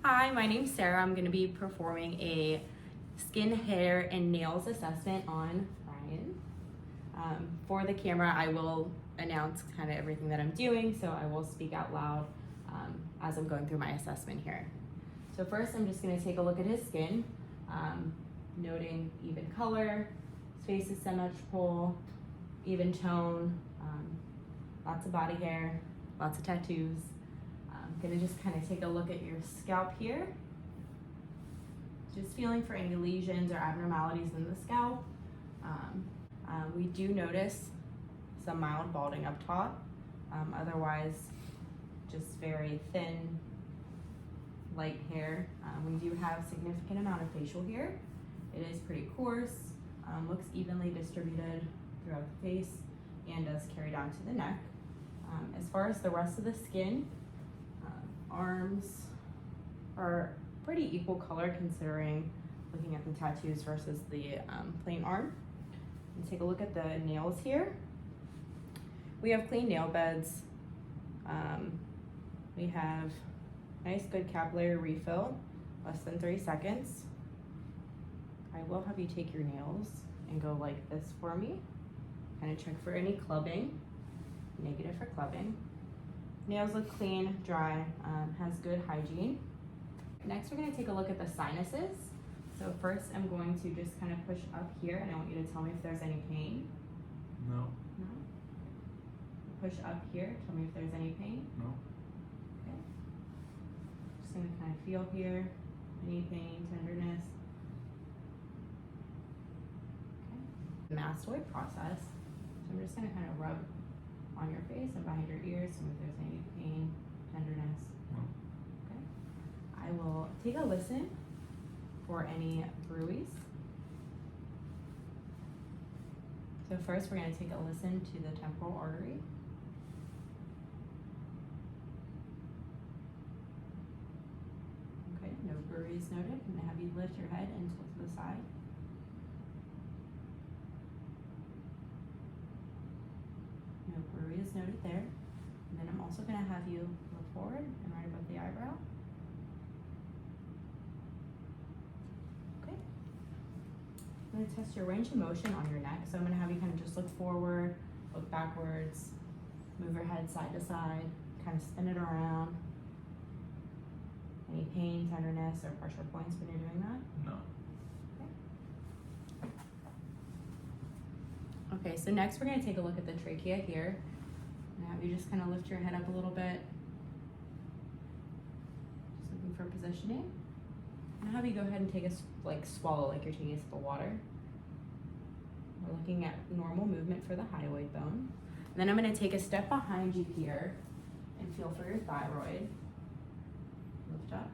Hi, my name's Sarah. I'm going to be performing a skin, hair, and nails assessment on Ryan. For the camera, I will announce kind of everything that I'm doing, so I will speak out loud as I'm going through my assessment here. So first, I'm just going to take a look at his skin, noting even color, his face is symmetrical, even tone, lots of body hair, lots of tattoos. I'm gonna just kind of take a look at your scalp here. Just feeling for any lesions or abnormalities in the scalp. We do notice some mild balding up top. Otherwise, just very thin, light hair. We do have a significant amount of facial hair. It is pretty coarse, looks evenly distributed throughout the face, and does carry down to the neck. As far as the rest of the skin, arms are pretty equal color considering looking at the tattoos versus the plain arm. And take a look at the nails here. We have clean nail beds. We have nice good capillary refill, less than 3 seconds. I will have you take your nails and go like this for me. Kind of check for any clubbing, negative for clubbing. Nails look clean, dry, has good hygiene. Next, we're gonna take a look at the sinuses. So first, I'm going to just kind of push up here, and I want you to tell me if there's any pain. No. No? Push up here, tell me if there's any pain. No. Okay. Just gonna kind of feel here, any pain, tenderness. Okay. Mastoid process. So I'm just gonna kind of rub on your face and behind your ears, see if there's any pain, tenderness. No. Okay. I will take a listen for any bruise. So first we're going to take a listen to the temporal artery. Okay, no bruise noted. I'm going to have you lift your head and tilt to the side. No bruise noted there. And then I'm also going to have you look forward and right above the eyebrow. Okay. I'm going to test your range of motion on your neck. So I'm going to have you kind of just look forward, look backwards, move your head side to side, kind of spin it around. Any pain, tenderness, or pressure points when you're doing that? No. Okay, so next we're going to take a look at the trachea here. And have you just kind of lift your head up a little bit. Just looking for positioning. And have you go ahead and take a swallow like you're taking a sip of water. We're looking at normal movement for the hyoid bone. And then I'm going to take a step behind you here and feel for your thyroid. Lift up.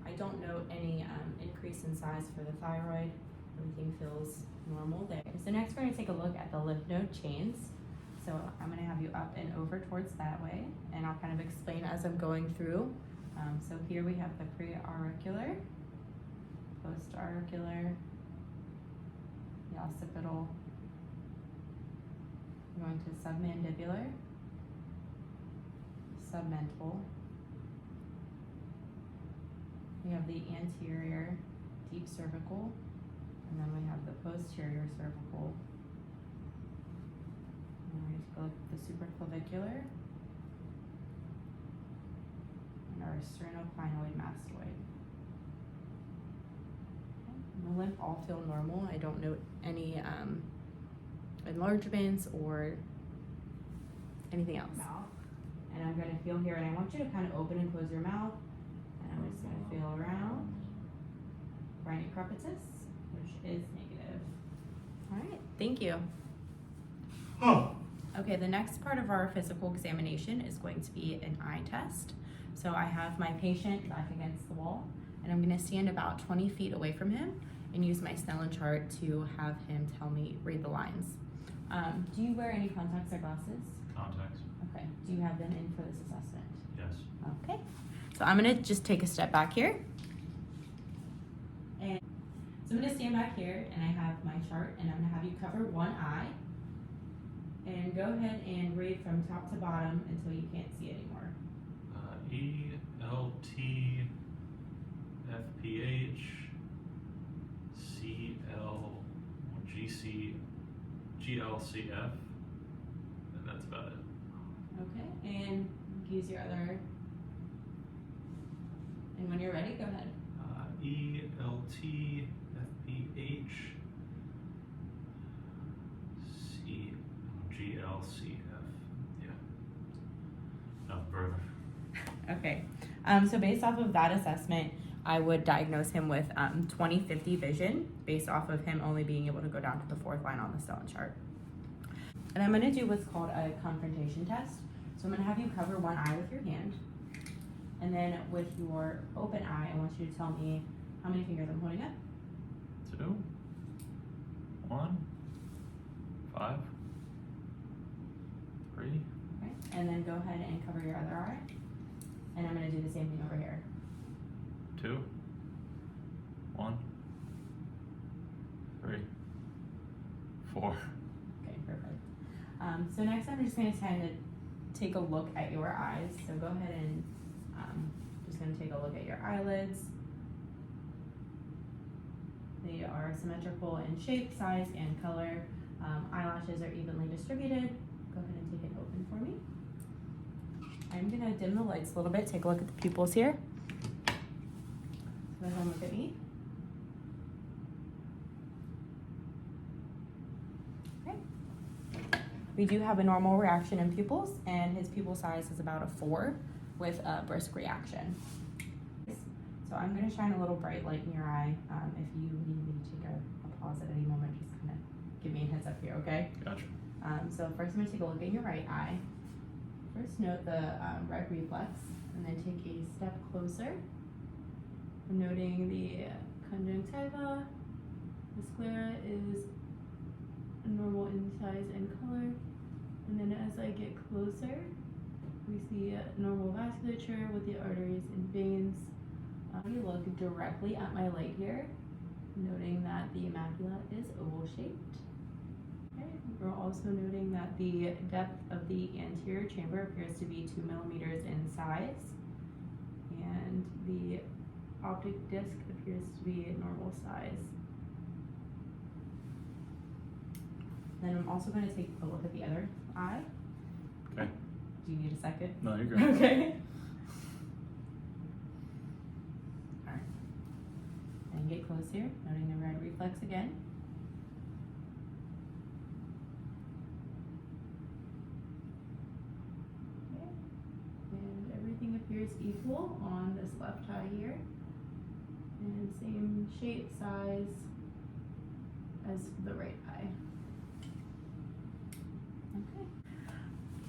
I don't note any increase in size for the thyroid. Everything feels normal there. So next we're going to take a look at the lymph node chains. So I'm going to have you up and over towards that way, and I'll kind of explain as I'm going through. So here we have the pre-auricular, post-auricular, the occipital, we're going to submandibular, submental. We have the anterior deep cervical, and then we have the posterior cervical. And we're going to go look at the supraclavicular and our sternoclinoid mastoid. Okay. The lymph all feel normal. I don't note any enlargements or anything else. And I'm going to feel here, and I want you to kind of open and close your mouth. And I'm just going to feel around for any crepitus, which is negative. All right, thank you. Okay, the next part of our physical examination is going to be an eye test. So I have my patient back against the wall, and I'm going to stand about 20 feet away from him and use my Snellen chart to have him read the lines. Do you wear any contacts or glasses? Contacts. Okay, do you have them in for this assessment? Yes. Okay. So I'm going to just take a step back here. And so I'm going to stand back here, and I have my chart, and I'm going to have you cover one eye. And go ahead and read from top to bottom until you can't see anymore. ELT FPH CL GC GLCF, and that's about it. Okay, and use your other. And when you're ready, go ahead. ELT FPH GLCF. Yeah. No, further. Okay, so based off of that assessment, I would diagnose him with 20/50 vision based off of him only being able to go down to the fourth line on the Stone chart. And I'm going to do what's called a confrontation test. So I'm going to have you cover one eye with your hand. And then with your open eye, I want you to tell me how many fingers I'm holding up. 2, 1, 5, 3. Okay. And then go ahead and cover your other eye. And I'm going to do the same thing over here. 2, 1, 3, 4. Okay, perfect. So next I'm just going to kind of take a look at your eyes. So go ahead and just going to take a look at your eyelids. They are symmetrical in shape, size, and color. Eyelashes are evenly distributed. Go ahead and take it open for me. I'm going to dim the lights a little bit. Take a look at the pupils here. Go ahead and look at me. Okay. We do have a normal reaction in pupils, and his pupil size is about a 4 with a brisk reaction. So I'm going to shine a little bright light in your eye. If you need me to take a pause at any moment, just kind of give me a heads up here, okay? Gotcha. So first I'm going to take a look at your right eye. First note the red reflex, and then take a step closer. I'm noting the conjunctiva. The sclera is normal in size and color. And then as I get closer, we see normal vasculature with the arteries and veins. You look directly at my light here, noting that the macula is oval-shaped. Okay. We're also noting that the depth of the anterior chamber appears to be 2 millimeters in size, and the optic disc appears to be normal size. Then I'm also going to take a look at the other eye. Okay. Do you need a second? No, you're good. Okay. Alright. And get close here, noting the red reflex again. Okay. And everything appears equal on this left eye here. And same shape, size as the right eye. Okay.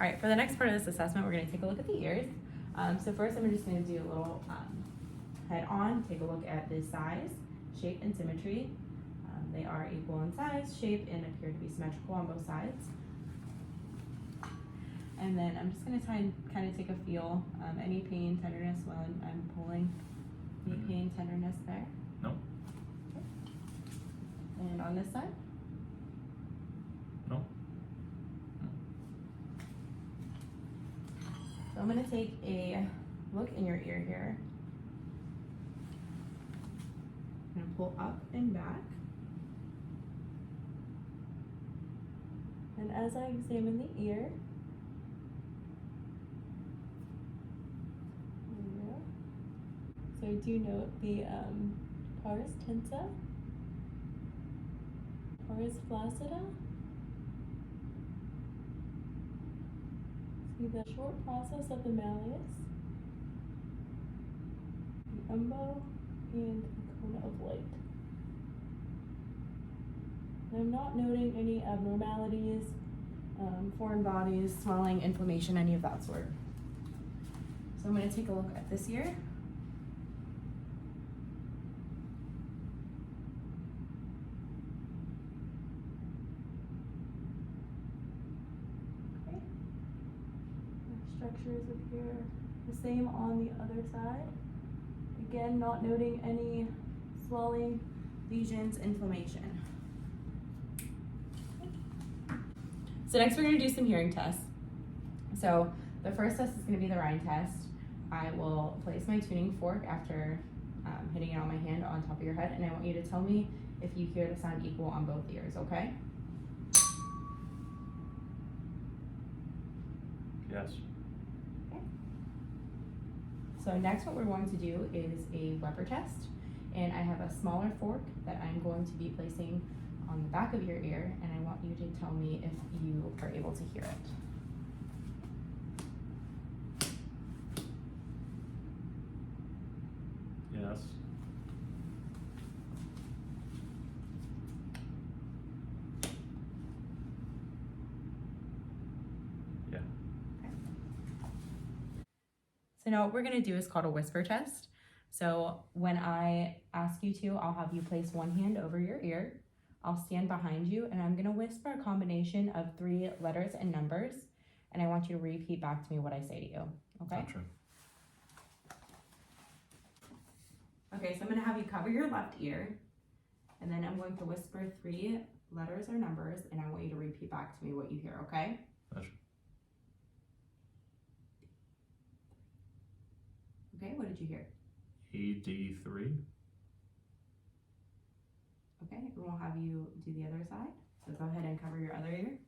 All right, for the next part of this assessment, we're going to take a look at the ears. So first, I'm just going to do a little head on, take a look at the size, shape, and symmetry. They are equal in size, shape, and appear to be symmetrical on both sides. And then I'm just going to try and kind of take a feel, any pain, tenderness while I'm pulling. Any pain, tenderness there? No. Okay. And on this side? No. So I'm going to take a look in your ear here. I'm going to pull up and back. And as I examine the ear, so I do note the pars tensa, pars flaccida. See the short process of the malleus, the umbo, and the cone of light. And I'm not noting any abnormalities, foreign bodies, swelling, inflammation, any of that sort. So I'm going to take a look at this ear. Structures appear the same on the other side. Again, not noting any swelling, lesions, inflammation. So next we're gonna do some hearing tests. So the first test is gonna be the rind test. I will place my tuning fork after hitting it on my hand on top of your head, and I want you to tell me if you hear the sound equal on both ears, okay? Yes. Okay. So next what we're going to do is a Weber test, and I have a smaller fork that I'm going to be placing on the back of your ear, and I want you to tell me if you are able to hear it. Yes. Yeah. So now what we're gonna do is called a whisper test. So when I ask you to, I'll have you place one hand over your ear. I'll stand behind you and I'm gonna whisper a combination of 3 letters and numbers. And I want you to repeat back to me what I say to you, okay? Gotcha. Okay, so I'm gonna have you cover your left ear, and then I'm going to whisper 3 letters or numbers, and I want you to repeat back to me what you hear, okay? Gotcha. Okay, what did you hear? ED3. Okay, and we'll have you do the other side. So go ahead and cover your other ear.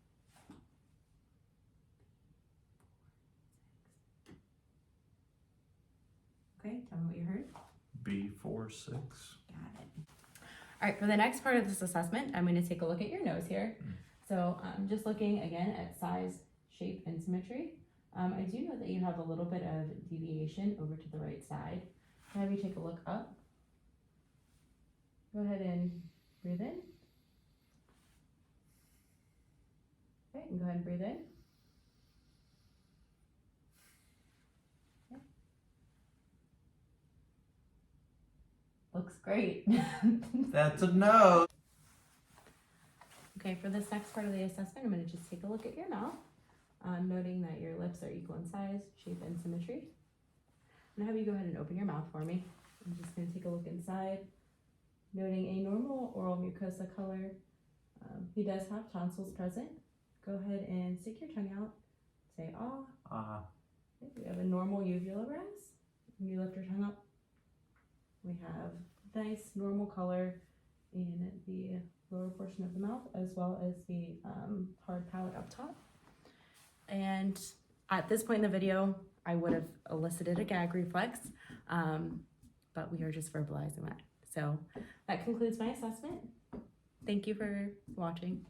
Okay, tell me what you heard. B46. Got it. All right, for the next part of this assessment, I'm going to take a look at your nose here. So I'm just looking again at size, shape, and symmetry. I do know that you have a little bit of deviation over to the right side. I'll have you take a look up. Go ahead and breathe in. Okay, and go ahead and breathe in. Okay. Looks great. That's a no. Okay, for this next part of the assessment, I'm going to just take a look at your mouth, noting that your lips are equal in size, shape, and symmetry. I'm going to have you go ahead and open your mouth for me. I'm just going to take a look inside, noting a normal oral mucosa color. He does have tonsils present. Go ahead and stick your tongue out. Say ah. Okay, we have a normal uvula rise. When you lift your tongue up, we have nice normal color in the lower portion of the mouth, as well as the hard palate up top. And at this point in the video, I would have elicited a gag reflex, but we are just verbalizing that. So that concludes my assessment. Thank you for watching.